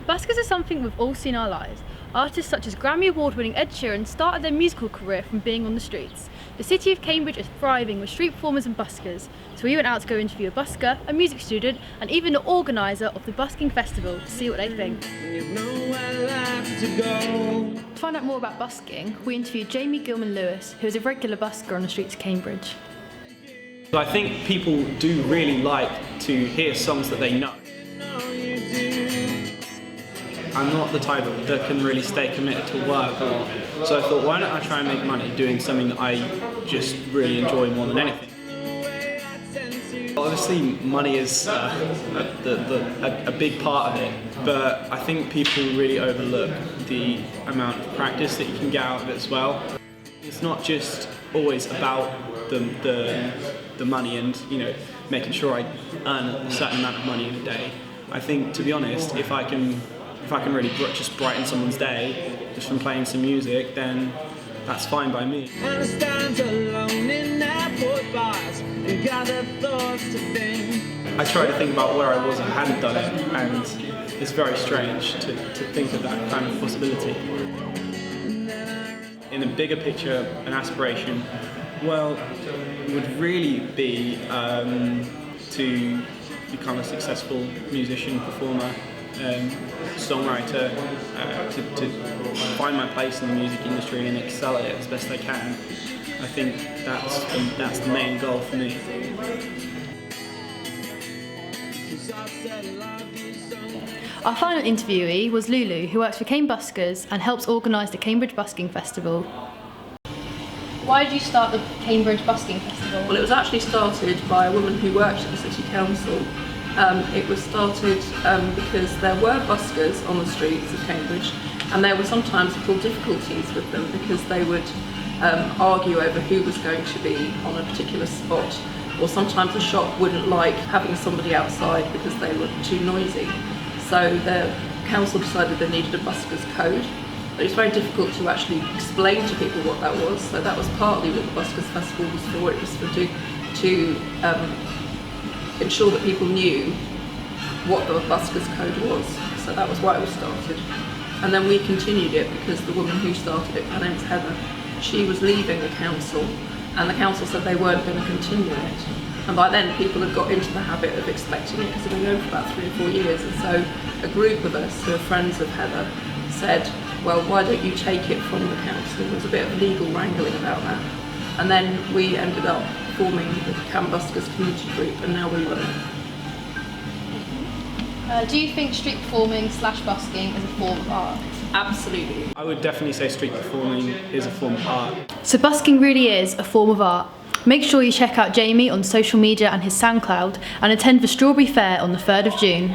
Buskers are something we've all seen in our lives. Artists such as Grammy Award-winning Ed Sheeran started their musical career from being on the streets. The city of Cambridge is thriving with street performers and buskers, so we went out to go interview a busker, a music student and even the organiser of the busking festival to see what they think. To find out more about busking, we interviewed Jamie Gilman-Lewis, who is a regular busker on the streets of Cambridge. I think people do really like to hear songs that they know. I'm not the type that can really stay committed to work a lot, so I thought, why don't I try and make money doing something that I just really enjoy more than anything. Obviously money is a big part of it, but I think people really overlook the amount of practice that you can get out of it as well. It's not just always about the money and, you know, making sure I earn a certain amount of money in a day. I think, to be honest, if I can really just brighten someone's day just from playing some music, then that's fine by me. I try to think about where I was if I hadn't done it, and it's very strange to think of that kind of possibility. In a bigger picture, an aspiration, well, would really be to become a successful musician, performer, songwriter, to find my place in the music industry and excel at it as best I can. I think that's the main goal for me. Our final interviewee was Lulu, who works for Cambridge Buskers and helps organise the Cambridge Busking Festival. Why did you start the Cambridge Busking Festival? Well, it was actually started by a woman who worked at the City Council. It was started because there were buskers on the streets of Cambridge, and there were sometimes little difficulties with them because they would argue over who was going to be on a particular spot, or sometimes the shop wouldn't like having somebody outside because they were too noisy. So the council decided they needed a buskers code. But it was very difficult to actually explain to people what that was, so that was partly what the Buskers Festival was for. It was to ensure that people knew what the Buskers Code was. So that was why it was started. And then we continued it because the woman who started it, her name's Heather, she was leaving the council, and the council said they weren't going to continue it. And by then people had got into the habit of expecting it because they'd been going for about 3 or 4 years. And so a group of us who are friends of Heather said, well, why don't you take it from the council? There was a bit of legal wrangling about that. And then we ended up forming the Cam Buskers community group, and now we run it. Do you think street performing / busking is a form of art? Absolutely. I would definitely say street performing is a form of art. So busking really is a form of art. Make sure you check out Jamie on social media and his SoundCloud, and attend the Strawberry Fair on the 3rd of June.